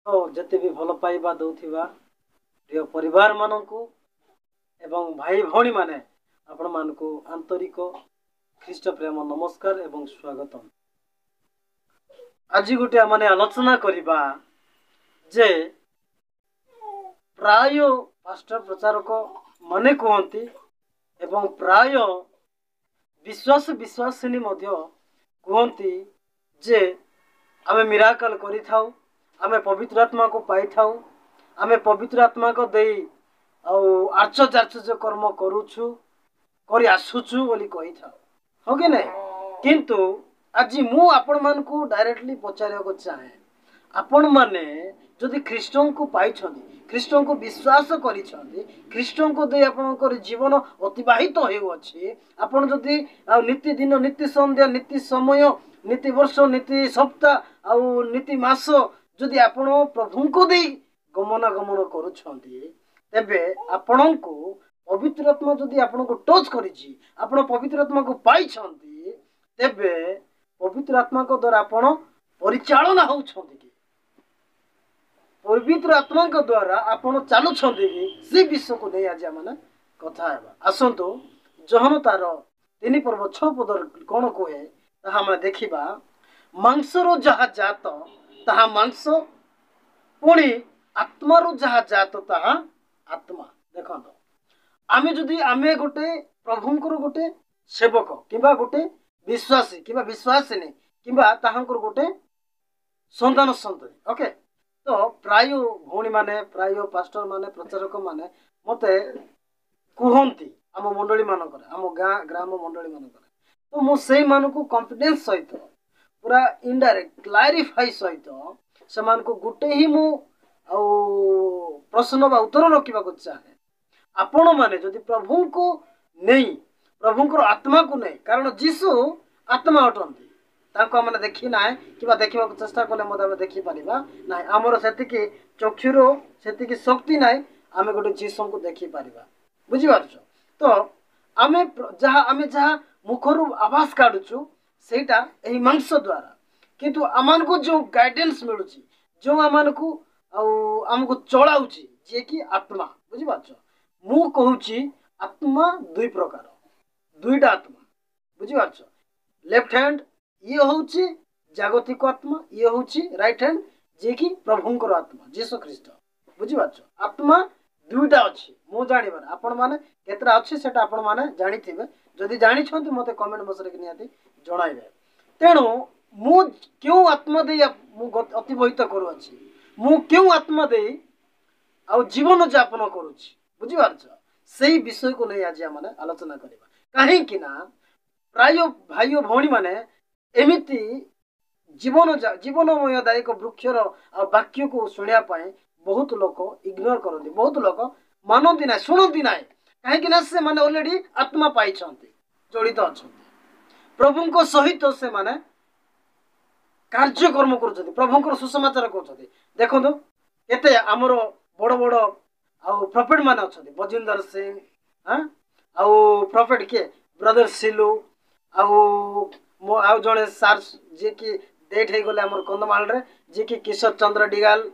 तो जिते भी भल पाइबा दौथिबा प्रिय परिवार मानकु एवं भाई भौणी माने आपण मानकु आंतरिक ख्रीष्ट प्रेम नमस्कार एवं स्वागतम। आज गोटे माने आलोचना करिबा जे प्राय पास्टर प्रचारक माने कहती एवं प्राय विश्वासिनी मध्य कहती जे आमे मिराकल करि थाउ, आमे पवित्र आत्मा को पाई थाउ, आमे पवित्र आत्मा को देई आश्चर्य कर्म करुछु करि आसुछु बोली कहि थाउ हो कि नहीं। किंतु आज मु आपण मान को डायरेक्टली पचारिया को चाहे आपण माने जदि ख्रीष्टन को पाई छथि, ख्रीष्टन को विश्वास करि छथि, ख्रीष्टन को दे आपनकर जीवन अतिबाहित हेउ अछि, आपण जदि नीति दिन नीति संध्या नीति समय नीति वर्ष नीति सप्ताह आउ नीति मास जदि आपण प्रभु को दे गमनागमन करुछथि तेबे आपण को पवित्र आत्मा जदि आपण को टच करिछि, आपण पवित्र आत्मा को पाई छथि तेबे पवित्र आत्मा को द्वारा आपण परिचालना होउछथि कि पवित्र आत्मा को द्वारा आपण चालुछथि कि से विषय को नै आज माने कथा हेबा। आसंतो जहन तार 3 पर्व 6 पद कोन कोहे ताहा हम देखिबा। मांसरो जहा जात ताहा मांस, पुणी आत्मारो जहा जात ताहा आत्मा। देखो आमे जदि आमे गोटे प्रभुंकर गोटे सेवक किबा गोटे विश्वासी किबा विश्वासिनी किबा ताहांकर गोटे संतान संतति ओके। तो प्राय भौणी माने प्राय पास्टर माने प्रचारक माने मते कहती आम मंडली मानकर आम ग्राम मंडली मानकर, तो मु सेई मानको कॉन्फिडेंस सहित पूरा इनडायरेक्ट क्लारिफाई सहित से मानको गुटे ही मु प्रश्न बा उत्तर रखा चाहे। आपण माने जदि प्रभु को नहीं प्रभुंकर आत्मा को नहीं, कारण जीशु आत्मा अटंती तांको माने देखि नाय किबा देखिबा चेष्टा कले मते आमे देखि परिबा नाय, हमर सेतिकी चक्षुरो सेतिकी शक्ति नाय आमे गोटे जीशु को देखि परिबा। बुझि पारछ? तो आमे जहा मुखरु आवाज काढुछु सेटा एही मांस द्वारा, किंतु आमान को जो गाइडेंस मिलुची जो आमान को आमको चलाउची जे कि आत्मा। बुझि पारछ? मु कहूची आत्मा दुई प्रकार, दुईटा आत्मा। बुझि पारछ? लेफ्ट हैंड ये होची जागतिक आत्मा, ये होची राइट हैंड जे कि प्रभुंकर आत्मा जीसस ख्रीष्ट। बुझि पारछ? आत्मा दुईटा अछि मु जानिबार, आपण माने केतरा अछि सेटा आपण माने जानिथिबे, जदि जानि छथि मते कमेंट बॉक्स रे नियाती जणाइबे। तेणु मु क्यों आत्मा दे मु अतिबाहित करू अछि, मु क्यों आत्मा दे आ जीवन यापन करूछि। बुझि पारछ? सेही विषय को नै आज माने आलोचना करिबा। काहे कि ना प्राय भाई भौणी माने एमिति जीवनमयदायक वृक्षर वाक्य को शुणिया बहुत लोक इग्नोर करती, बहुत लोक मानती ना शुणती ना, कहीं से माने ऑलरेडी आत्मा पाई जड़ित अच्छा प्रभु को सहित से माने कार्यक्रम कर प्रभुंर सुसमाचार कर। देखो केते आमर बड़ बड़ प्रॉफिट माने अच्छा बजिंदर सिंह आउ प्रॉफिट किए ब्रदर सिलू आउ जड़े सार जी की डेट हो गले आमर कंधमाल रे जी की किशोर चंद्र डिगाल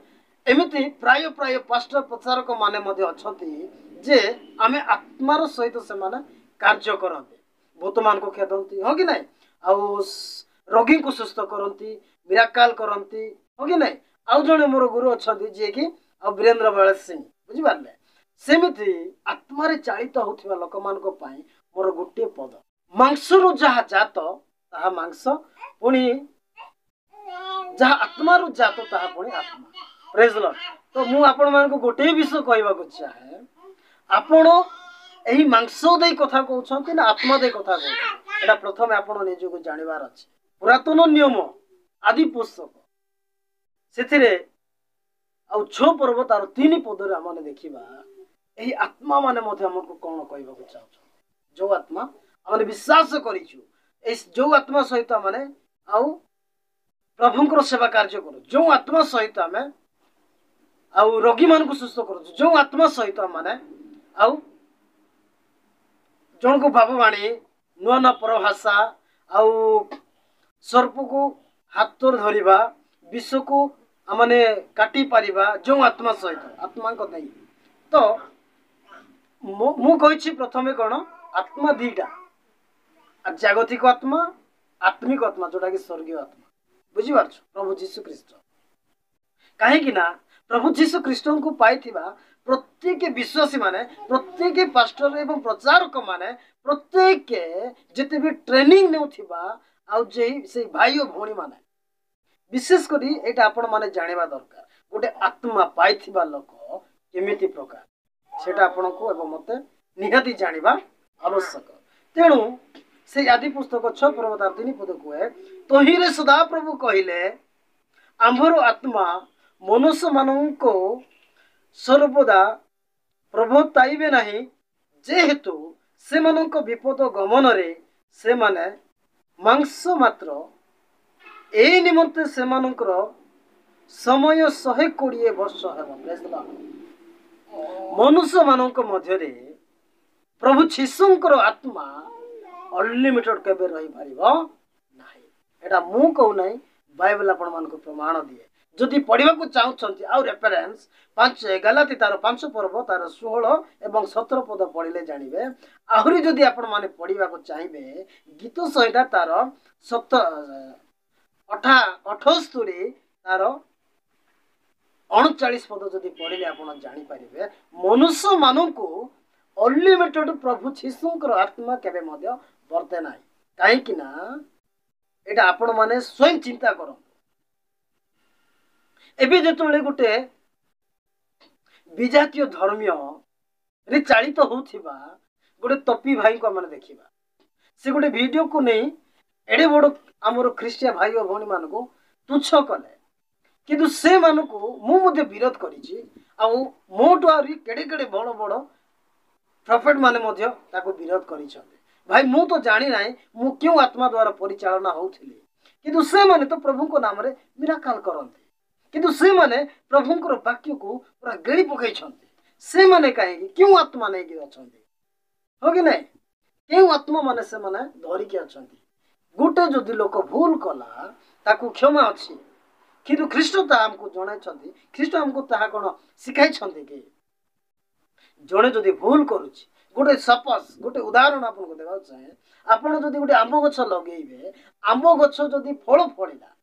एमिति प्राय प्राय पास्टर प्रचारक माने मध्य अछंती जे आमे आत्मार सहित से माने कार्य करते, भूत मान को खेदंती हो कि नहीं, आउ रोगी को सुस्थ करती, मिराकल करती हो कि नहीं। आउ जड़े मोर गुरु अछंती जे कि वीरेंद्र बल सिंह। बुझी पारले? सेमिति आत्मारे चालित होथिबा लोक मान को पाई मोर गोटे पद मांसरु जहा जात ताहा मांस, पुणी जहा आत्मारु जात ताहा पुणी आत्मा। Praise Lord. तो मु आपण मान को गोटे विषय कहबा को चाहे, आपण एही मांस दे कथा कहउछंती ना आत्मा दे कथा कहउछंती, एटा प्रथमे आपण निज को जानिबार अछि। पुरातन नियम आदि पुस्तक सेथिरे आ 6 पर्व तार 3 पदरे आमने देखिबा एही आत्मा माने मध्ये हमको कोन कहबा को चाहछ, जो आत्मा आमने विश्वास करिछु ए जो आत्मा सहित माने आउ प्रभुंकर सेवा कार्य करू, जो आत्मा सहित आमे आउ रोगी मान को सुस्थ करू, जो आत्मा सहित माने आउ जन को बाबुवाणी नुआ नुआ परभाषा आउ सर्प को हाथ धरिबा, विष को आमने काटी पारिबा जो आत्मा सहित आत्मा को नहीं तो मु कहि प्रथमे कौन आत्मा दीटा जागतिक आत्मा आत्मिक आत्मा जोटा कि स्वर्गीय आत्मा बुझी पारछ प्रभु जीशु ख्रीस्ट कहीं ना प्रभु जीशु ख्रीस्ट को पाइथिबा प्रत्येक विश्वासी माने प्रत्येक पास्टर एवं प्रचारक माने प्रत्येक जिते भी ट्रेनिंग नेउथिबा आ से भाई और भौणी माने विशेष करी एटा आपण माने जानिबा दरकार गोटे आत्मा पाइथिबा लोक केमिति प्रकार सेटा आपण को एवं मते निहाती जानिबा आवश्यक तेणु से आदि पुस्तक 6 पर्वत 3 पद कहे तोहिरे सदा प्रभु कहले आम्भर आत्मा मनुष्य मानक सर्वदा प्रभुताइबे नहीं जेहेतु से मानक विपद गमन रे से माने मांस मात्र ए निमंते से मानकर समय 120 वर्ष है मनुष्य मानक मध्य प्रभु जीशुंकर आत्मा अनलिमिटेड केबे रही पारिबो नाही एटा मु कहू नाही बाइबल आपण मान को प्रमाण दिए जदि पढ़ा को चाहूँ आउ रेफरेन्स 5 गलाती तार 5 पर्व तार 16 एवं 17 पद पढ़िले जानिबे आहुरी जदि आपण माने पढ़ा को चाहिए गीत संहिता तार 78 तार 39 पद जदि पढ़िले आपण जानि परिबे मनुष्य मानकु अनलिमिटेड प्रभु जीशुंकर आत्मा केबे मध्य वर्ते नाही काहे कि ना एटा आपण माने स्वयं चिंता करन एबे जेतोले गुटे विजातीय धर्मीय रे चालित होउथिबा गुटे तपी भाई को माने देखिबा से गुटे वीडियो को नहीं एडे बड़ हमर ख्रिस्टिया भाई और भौणी मान को तुच्छ कले किंतु से मान को मु मध्ये विरोध करिछि आ मोटो आरी केडे केडे बड़ बड़ प्रॉफिट माने मध्ये ताको विरोध करिछन्ते भाई मु तो जानि नाही मु क्यों आत्मा द्वारा परिचालना होउथिले किंतु से माने तो प्रभु को नाम रे मिराकल करन्ते किंतु से माने प्रभुंकर वाक्य को पूरा गेड़ी पकई छन्ते से माने काहे क्यों आत्मा नै कि अछन्ते हो कि नै क्यों आत्मा माने से माने धरि के अछन्ते गुटे जदि लोक भूल कला ताको क्षमा अछि किंतु ख्रीष्ट ता हमको जणाई छन्ते ख्रीष्ट हमको ताहा कोन सिखाई छन्ते कि जड़े जदि भूल करुच्ची गोटे सपोज गोटे उदाहरण आपको देवा चाहे आपड़ जदि गोटे आंब गछ लगे आंब गछ जदि फल फलिला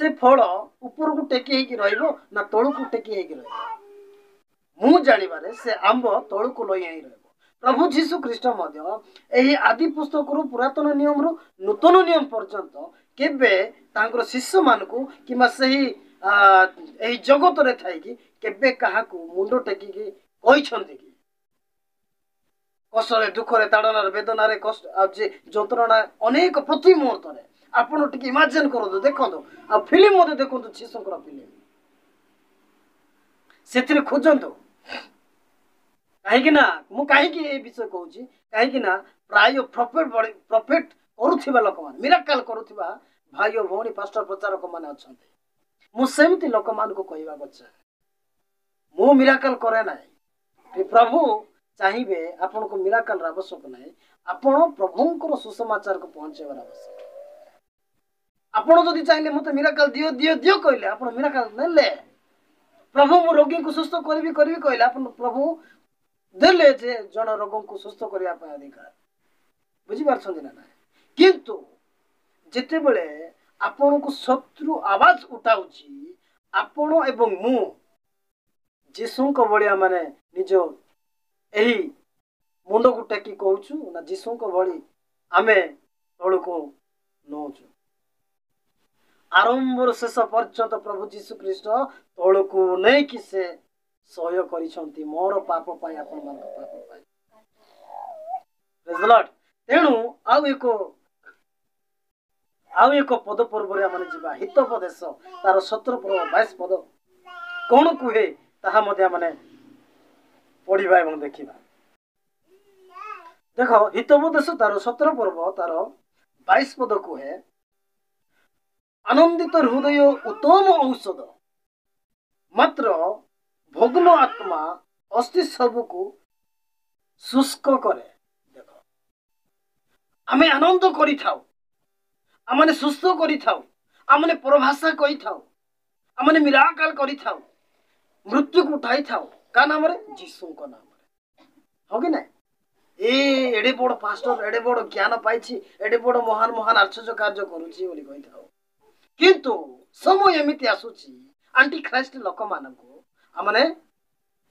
से फल ऊपर को टेकी होगी रहिबो ना तळु को टेकी होगी रहिबो मु जानिबारे से आंब तळु को लई आई रहिबो प्रभु जीशु ख्रीष्ट मध्य एही आदि पुस्तक रु पुरातन नियम रु नूतन नियम पर्यंत केबे तांकर शिष्य मानकु किमा सही एही जगत रे थाई कि केबे काहा को मुंडो टेकी कि कहिछन्ते कि कष्ट दुख ताड़नार वेदनार कष्ट जंत्रणा अनेक प्रति मुहूर्त में आपण टिके इमेजिन करतो देखंतो आ फिल्म मते देखंतो जीसुंकर फिल्म सेथिरे खोजंतो काहे कि ना मु काहे कि ए विषय कहूची काहे कि ना प्राय प्रॉफिट करूथिबा लोक मान मिराकल करूथिबा भाई और भौणी पास्टर प्रचारक माने अछन्ते मु सेमति लोक मान को कहबा बच्चा मु मिराकल करे नाही प्रभु चाहिए आपण को मिराकल आवश्यक नहीं आपण प्रभुंकर सुसमाचार को पहुंचेबार आवश्यक आपण जदि चाहिए मते मिराकल दियो दियो दियो कहले आपण मिराकल नेले प्रभु मो रोगी को सुस्थ करबी कहले आपण प्रभु देले जे जन रोग को सुस्थ करिया पय अधिकार बुझी पारछन ना किंतु जेते बेले आपण को शत्रु आवाज उठाउची आपण एवं मु जीसु को बलिया माने निजो एही मुंड को टेकी कहूचु ना जीसु को भली आमे तळु को नौचु आरंभर शेष पर्यंत प्रभु जीशु ख्रीष्ट तळु को नै कि से सहय करिसंती मोर पाप पाई आपण मान पाप पाई प्रेज द लॉर्ड तेणु आउ एक पद पर्व रे माने जिबा हितोपदेश तार 17 पर्व 22 पद कोन कुहे ताहा मध्ये माने पढ़ा एवं देखा देख हितोपदेश तार 17 पर्व तार 22 पद कहे आनंदित हृदय उत्तम औषध मात्र भग्न आत्मा अस्थि सब को शुष्क करे देख आमे आनंद करि थाउ आमने सुस्थ करि थाउ आमने परभाषा कहि थाउ आमने मिराकल करी थाओ मृत्यु को उठाई थाओ का नाम रे जीसु को नाम रे हो कि नहीं एडे बड़ पास्टर एडे बड़ ज्ञान पाई एडे बड़ महान महान आश्चर्य कार्य करुची बोली कही थाओ किंतु समय एमिति आसुची आंटी ख्राइस्ट लोक मानको आमने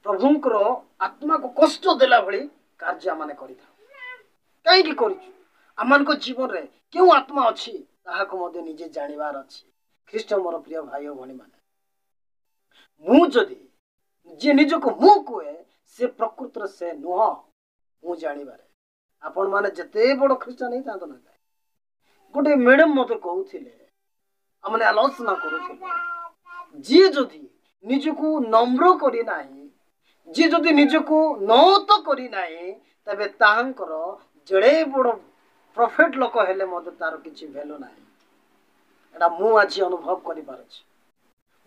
प्रभुंकर आत्मा को कष्ट देला भली कार्य माने करी थाओ कहीं की करू आमान को जीवन रे क्यों आत्मा अच्छी ताहा को मध्य निजे जानिबार अच्छी ख्रीष्ट मोर प्रिय भाई और भणी माने मु जदी जे निज को मु कोए से प्रकृत से नुह मु जानिबारे आपण माने जते बड़ ख्रीष्ट नहीं तांतो ना गोटे मैडम मते कहउथिले हमने आलोचना करूथिले जी जदी निज को नम्र करी नाही जी जदी निज को नौत करी नाही तबे ताहांकर जड़े बड़ प्रॉफिट लोक हेले मते तार किछि वैल्यू नाही एटा मु आज अनुभव करि पारुछि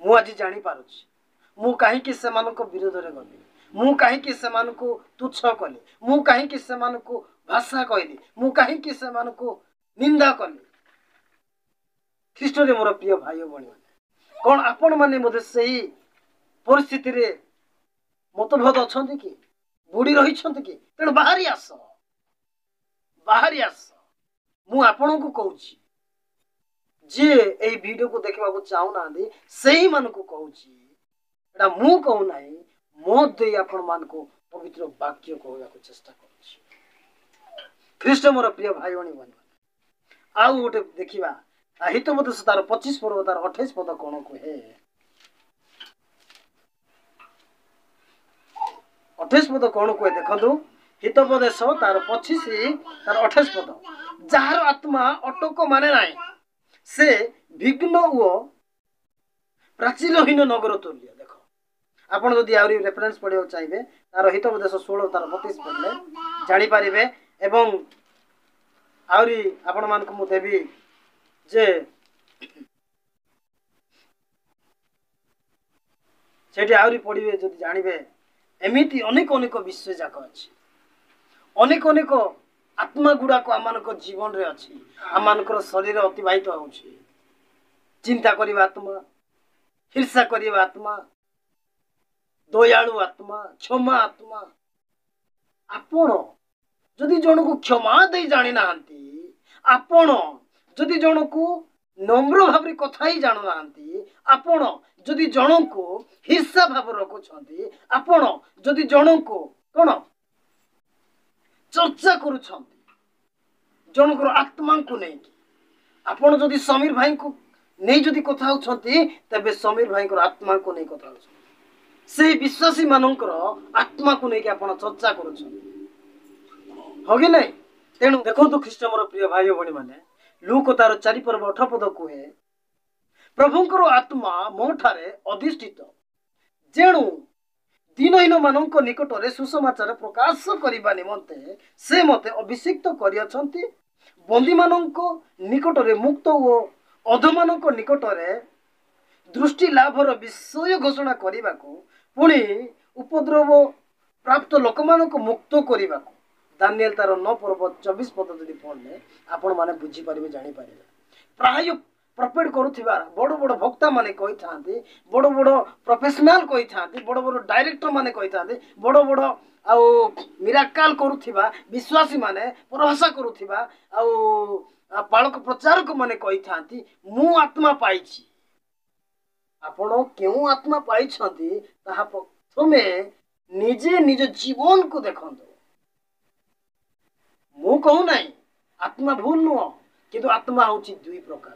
मु आज जानि पारुछि मु काहे कि सेमानको विरोध रे गली मु काहे कि सेमानको तुच्छ कली मु काहे कि सेमानको भाषा कहली मु काहे कि सेमानको निंदा कली ख्रीष्ट रे मोर प्रिय भाई और भणी माने कोन आपण माने मते सही परिस्थिति रे मतभेद अछंती कि बुड़ी रही छंती कि तेणु बाहरी आस मु आपण को कहूची जे एई वीडियो को देखबा को चाहू ना दे सही मन को कहूची एटा मु कहू नाही मो दे आपण मान को पवित्र वाक्य कहबा को चेष्टा करूची ख्रीष्ट मोर प्रिय भाई भणी माने आउ गोटे देखिबा हित मत तार 25 पर्व तार 28 पद कोन कहे 28 पद कोन कहे देखंतु हितोपदेश तार 25 तार 28 पद जार आत्मा अटक माने नाही से विघ्न ओ प्राचीनहीन नगर तुल्य देख आपण जदि आउरी रेफरेंस पढियो चाहिबे तार हितोपदेश 16 तार 32 पढले जानि पारिबे एवं आउरी आपण मान को मु देबी जे सेठी आउरी पढिबे जदि जानिबे एमिति अनेक अनेक विषय जाक अछि अनेक अनेक आत्मा गुड़ा को आमानक जीवन रे अछि आमानकर शरीर अतिबाहित होछि चिंता करिबा आत्मा हिंसा करिबा आत्मा दयालु आत्मा क्षमा आत्मा आपण जदि जन को क्षमा दे जानि नाहंती आपण जदि जन को नम्र भाव कथा ही जानु नाहंती आपण जदि जन को हिंसा भाव रखुछंती आपण जदि जन को कोन चर्चा करुछंती जनकर आत्मा को नहीं आपण जदि समीर भाई को नहीं जदि कथा होछंती तबे समीर भाई को आत्मा को नहीं कथा होछंती से विश्वासी मानकर आत्मा को नहीं आपण चर्चा करुछंती हो कि नहीं तेणु देखो ख्रीष्ट मोर प्रिय भाई भणी माने लूक तार 4 पर्व 8 पद कहे प्रभुंकर आत्मा मो ठारे अधिष्ठित जेणु दीनहीन मानक निकट रे सुसमाचार प्रकाश करिबा निमंते से मते अभिषिक्त करियछंती बंदी मानक निकट रे मुक्त ओ अधमानक निकट रे दृष्टि लाभर विषय घोषणा करिबा को पुणी उपद्रव प्राप्त लोक मानक मुक्त करिबा को दानिएल तार 9 पर्व 24 पद जदि पढ़ले आपण माने बुझी पारिबे जानि पारिबे प्राय प्रपेड करुथिबा बड़ बड़ भक्ता माने कहि थांती बड़ बड़ प्रोफेशनल कहि थांती बड़ बड़ डायरेक्टर माने कहि थांती बड़ बड़ आउ मिराकल करुथिबा विश्वासी माने प्रभाषा करुथिबा आउ पालक प्रचारक माने कहि थांती मु आत्मा पाइछि आपण केउ आत्मा पाइछंती ताहा प्रथमे निजे निज जीवन को देखंतो मु कहू नहीं आत्मा भूल नुह किंतु आत्मा होची दुई प्रकार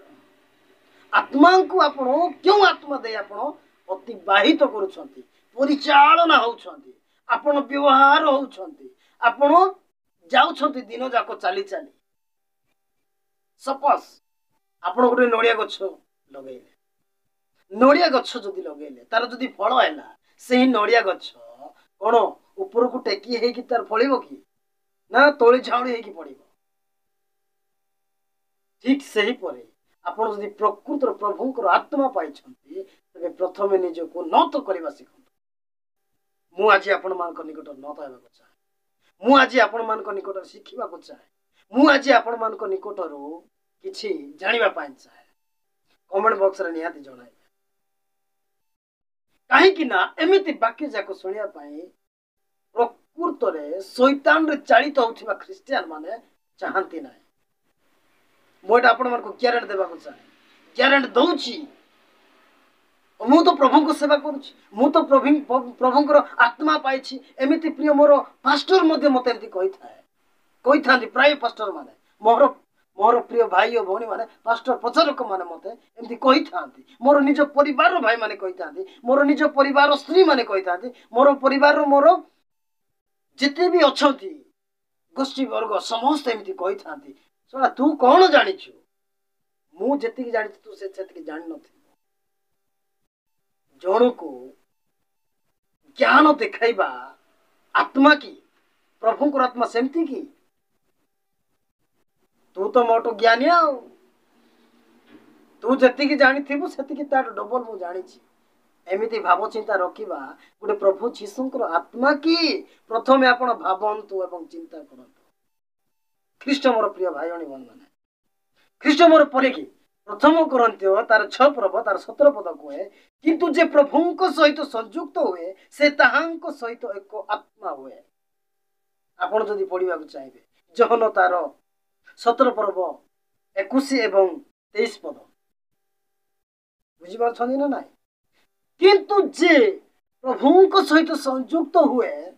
आत्मा को आपण क्यों आत्मा दे आपण अतिबाहित करूछंती परिचालना होउछंती आपण व्यवहार होउछंती आपण जाउछंती दिन जाको चाली चाली सपोज आपण गोटे नड़िया गछ लगेले नड़िया गछ जदि लगेले तार जदि फल हैला सेही नड़िया गछ कोन ऊपर को टेकी हे कि तार फळिबो कि ना तोली झाउणी हे कि पड़िबो ठीक सही परे आपण जदि प्रकृत प्रभुंकर आत्मा पाइछंती तबे प्रथमे निज को नत करबा सिखंतु मु आज आपण मानक निकट नत हेबा को चाहे मु आज आपण मानक निकट शिखिबा को चाहे मु आज आपण मानक निकट रो किछि जानिबा पाइ चाहे कमेंट बॉक्स रे निहाती जणाइबे कहीं ना एमती बाक्य जाक शुणा प्रकृत रे शैतान रे चालित होउथिबा ख्रिस्टियन माने चाहती ना मोटा आपण मन को ग्यारंटी देबा को चाहे ग्यारंटी दउची मु तो प्रभु को सेवा करूची मु तो प्रभुंकर आत्मा पाइछि एमिति प्रिय मोर पास्टर मध्ये मते एमति कहि थांती प्राय पास्टर माने मोर मोर प्रिय भाई और भौणी माने पास्टर प्रचारक माने मते एमति कहि थांती मोर निज परिवार भाई माने कहि थांती मोर निज परिवार स्त्री माने कहि थांती मोर परिवार मोर जिते भी अछंती गोष्ठी वर्ग समस्त एमति कहि थांती सोना तू कौन जानिछु मु जति जानि तू सेति जानि नथि जन को ज्ञान देखाइबा आत्मा की प्रभु को आत्मा सेमती की तू तो मोटो ज्ञानी आउ तू जति जानी थी सेति तार डबल मु जानी एमिति भाव चिंता रखिबा गोटे प्रभु जीशुंकर आत्मा की प्रथमे आपण भावंतु एवं चिंता करंतु ख्रीष्ट मोर प्रिय भाई बहन माने ख्रीष्ट मोर परे की प्रथम करंत्य तार 6 पर्व तार 17 पद कहे किंतु जे प्रभुंक सहित संयुक्त हुए से ताहांक सहित एक आत्मा हुए आपण जदि पढ़िबा को चाहिबे जहन तार 17 पर्व 21 एवं 23 पद बुझी पाछनी ना नाही किंतु जे प्रभुंक सहित संयुक्त हुए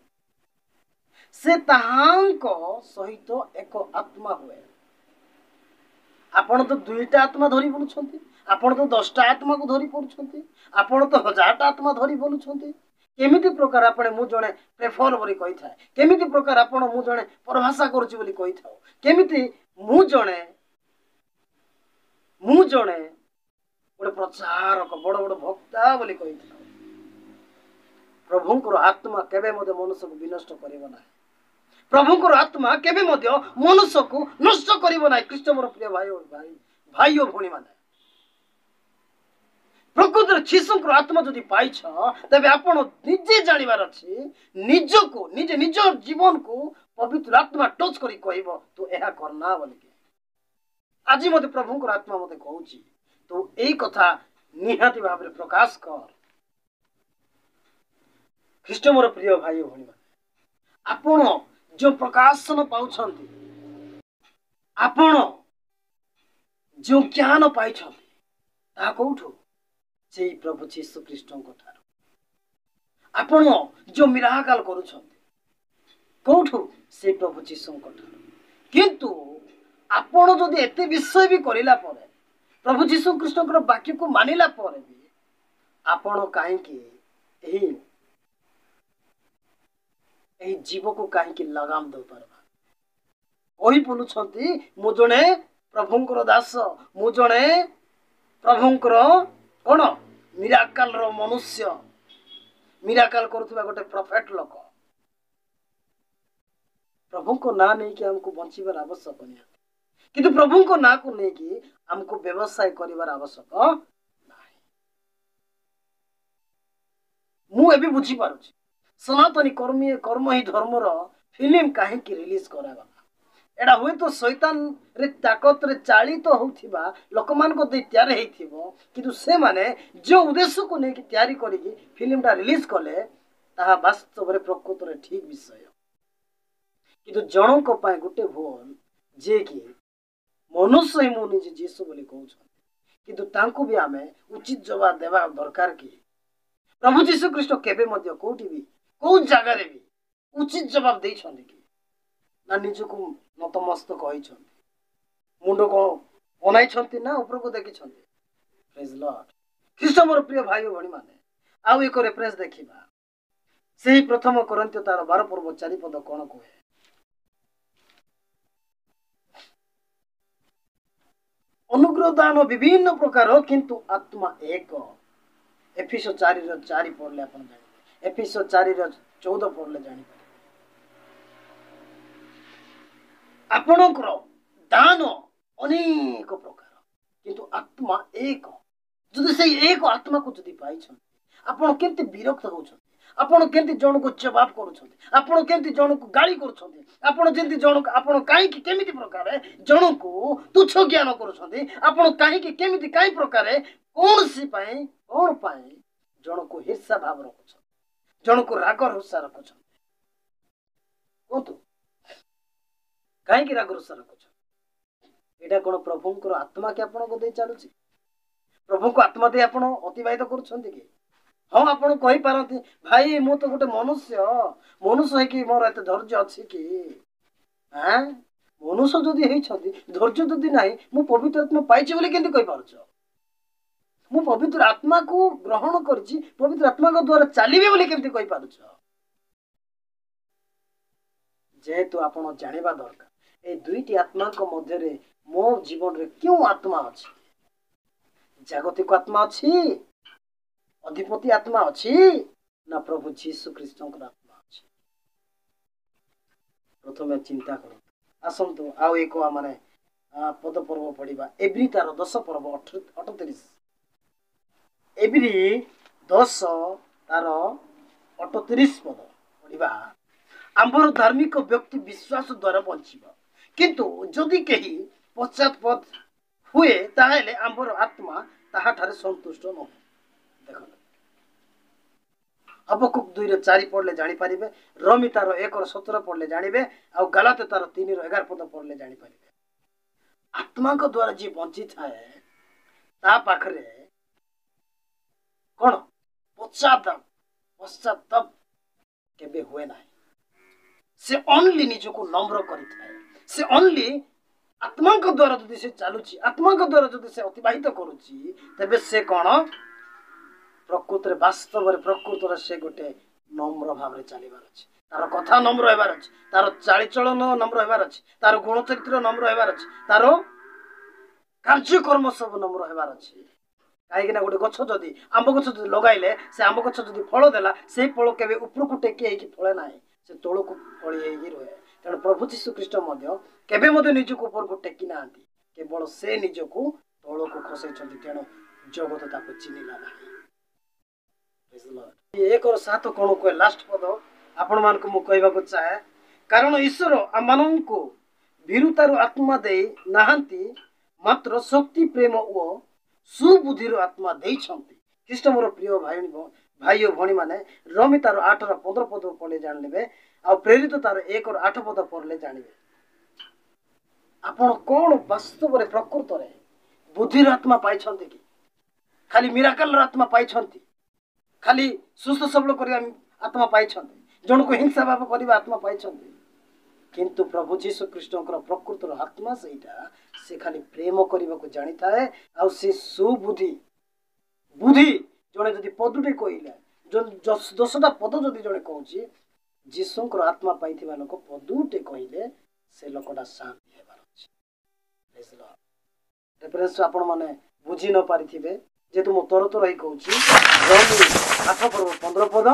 से ताहांक सहित एक आत्मा हुए आपण तो 2टा आत्मा धरी बोलुछंती आपण तो 10टा आत्मा को धरी पड़ुछंती आपण तो 1000टा आत्मा धरी बोलुछंती केमिति प्रकार आपण मु जणे प्रेफर बोली कहि थाए केमिति प्रकार आपण मु जणे परभाषा करूची बोली कहि थाओ केमिति मु जणे गोटे प्रचारक बड़ बड़ भक्ता बोली कहि थाओ प्रभुंकर आत्मा केबे मधे मनुष्य को विनष्ट करिवो ना प्रभुंकर आत्मा केबे मध्य मनुष्य को नष्ट करिवो ना कृष्ण मोर प्रिय भाई और भौणी माने प्रकृत जीशुंकर आत्मा जदि पाइछ तबे आपण निजे जानिबार अछि निज को निजे निज जीवन को पवित्र आत्मा टच करी कहबो तू एहा करना बोली आज मते प्रभुंकर आत्मा मते कहूची तो एई कथा निहाती भाबरे प्रकाश कर ख्रीष्ट मोर प्रिय भाई और भौणी माने आपण जो प्रकाशन पाउछंती आपण जो ज्ञान पाइछंती ता कोठो से प्रभु जीशु ख्रीष्ट आपण जो मिराकल करुछंती कोठो से प्रभु जीशु किंतु आपण जदि एते विषय भी करिला परे प्रभु जीशु ख्रीष्ट वाक्य को मानिला परे भी आपण काहे कि एही जीव को काहे कि लगाम दे परबा ओही बोलुछंती मु जणे प्रभुंकर दास मु जणे प्रभुंकर कोन मिराकल रो मनुष्य मिराकल करुवा गोटे प्रॉफिट लोक प्रभु को ना नहीं कि हमको बंचीबार आवश्यक नहीं किंतु प्रभु को ना को नहीं कि हमको व्यवसाय करिवार आवश्यक नहीं मु एबी बुझी पारुछि सनातनी कर्म ही धर्मर फिल्म काहे कि रिलीज करागला एडा हुए तो शैतान रे ताकत रे चालित होउथिबा लोकमान को दे तैयार हेइथिबो किंतु से माने जो उद्देश्य को नहीं कि तैयारी करिकि फिल्मटा रिलीज कले ताहा वास्तव रे प्रकृत रे ठीक विषय किंतु जणों को पाए गुटे भूल जे कि मनुष्य ही मु निजे जीसु बोली कहउछ किंतु तांको भी आमे उचित जवाब देवा दरकार कि प्रभु जीसु ख्रीष्ट केबे मध्य कोठी भी को जगह रे भी उचित जवाब देइ छथि कि ना निजको नतमस्तक होइछन्ति मुंडो को बनाई छन्ति ना ऊपर को देखि छन्ति प्रेज लॉर्ड ख्रीष्ट मोर प्रिय भाई भणी माने आउ एक रेफरेंस देखिबा सेही प्रथम कोरिन्थ तार 12 पूर्व 4 पद कोन कहे अनुग्रह दान विभिन्न प्रकार किंतु आत्मा एक एफिसो 4 रो 4 पढ़ले अपन जानि एफिसो 4 रो 14 पढ़ले जानि आपणकर दान अनेक प्रकार किंतु आत्मा एक जदि से एक आत्मा को जदि पाई आपण केंति विरक्त होछन आपण केंति जण को जवाब करूछन आपण केंति जण को गाली करूछन आपण जेंति जण आपण काहे कि केमिति प्रकार जण को तुच्छ ज्ञान करूछन आपण काहे कि केमिति काहे प्रकार कौन सी पाए जन को हिर्षा भाव रखुछ जन को राग रुषा रखुछ कहतु कहीं राग रुषा रखुछ एटा कौन प्रभुंकर आत्मा के आपण को दे चलुची प्रभु को आत्मा दे आपण अतिवाहित करुछंती कि हाँ आपण कहि पारती भाई मु तो गोटे मनुष्य मनुष्य है कि मोर एते धैर्य अछि कि हां मनुष्य जदि हेछंती धैर्य जदि नाही मु पवित्र आत्मा पाइछि बोली केंति कहि पारुछ मु पवित्र आत्मा को ग्रहण करछि पवित्र आत्मा को द्वारा चलिबे बोली केंति कहि पारुछ जेहेतु आपण जानिबा दरकार ए दुईटी आत्मा को मध्य रे मो जीवन रे क्यों आत्मा अछि जागतिक आत्मा अछि अधिपति आत्मा अछि ना प्रभु जीशु ख्रीष्ट आत्मा अछि प्रथमे चिंता करो आसंतु आउ एक माने पद पर्व पढ़िबा एब्री तार 10 पर्व 38 एब्री 10 तार 38 पद पढ़िबा आंबर धार्मिक व्यक्ति विश्वास द्वारा बंचिबा किंतु जदि केही पश्चात्पद हुए ताहेले आंबर आत्मा ताहा ठारे संतुष्ट न देख हबकुक 2:4 पढ़ले जानि पारिबे रोमी तार 1:17 पढ़ले जानिबे आ गलाते तार 3:11 पद पढ़ले जानि पारिबे आत्मा को द्वारा जी बंची थाए ता पाखरे कोन पश्चाताप केबे हुए नाही से ओनली निजको नम्र करि थाए से ओनली आत्मा को द्वारा जदि से चालुची आत्मा को द्वारा जदि से अतिवाहित करूची तबे से कोन प्रकृत रे वास्तव रे प्रकृत रे से गोटे नम्र भाव रे चलीबार अछि तार कथा नम्र हेबार अछि तार चाली चलन नम्र हेबार अछि तार गुण चरित्र नम्र हेबार अछि तार कार्यक्रम सब नम्र हेबार अछि काहे कि ना गोटे गछ जदि आंब गछ जदि लगाइले से आंब गछ जदि फल देला से फल केबे ऊपर को टेकी हे कि फळे नाही से तोळ को फळी हे कि रहे तेणु प्रभु जीशु ख्रीष्ट मध्य केबे मध्य निजको ऊपर को टेकी नांती केवल से निजको तोळ को खसैछंती तेणु जगत ताको चिनिला नाही एक और 7 कोन को लास्ट पद आपण मान को मु कहबा को चाहे कारण ईश्वर आमान को भीरुतार आत्मा दे नाहंती मात्र शक्ति प्रेम ओ सुबुद्धिर आत्मा देइछंती ख्रीष्ट मोर प्रिय भाई भणी माने रोमी तार 8:15 पद पढ़ले जानलेबे आ प्रेरित तार 1:8 पद पढ़ले जानिबे आपण कोन वास्तव रे प्रकृत रे बुद्धिर आत्मा पाइछंती कि खाली मिराकल आत्मा पाइछंती खाली सुस्थ सबल करिया आत्मा पाइछंती जण को हिंसा भाव करिया आत्मा पाइछंती किंतु प्रभु जीशु ख्रीष्टकर प्रकृतर आत्मा सेटा से खाली प्रेम करने को जानी थाए आ से सुबुद्धि बुद्धि जड़े जदि पदुटे कहले जो 10टा पद जदि जड़े कहूँ जीशुकर आत्मा पाई लोक पदुटे कहले से लोकटा शांति हेबार अछि रेफरेंस आपण माने बुझी न पारिथिबे जेतु मो तर तर ही कहूँ रोमी 8 पर्व 15 पद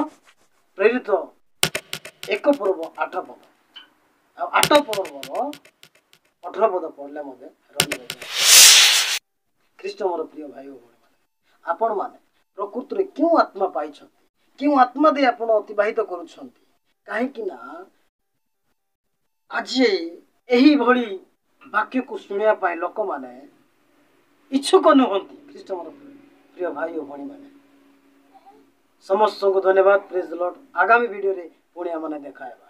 प्रेरित 1 पर्व 8 पद 8 पर्व 18 पद पढ़ले मध्य रोमी ख्रीष्ट मोर प्रिय भाई आपण माने प्रकृत रे क्यों आत्मा पाइछंती क्यों आत्मा दे आपण अतिवाहित करूछंती काहे कि ना आज एही भली वाक्य को सुनिया पाए लोक माने इच्छुक नहंती ख्रीष्ट मोर प्रिय भाई और भणी माने समस्त को धन्यवाद प्रेज द लॉर्ड आगामी वीडियो रे पुणी आमने देखाएबा।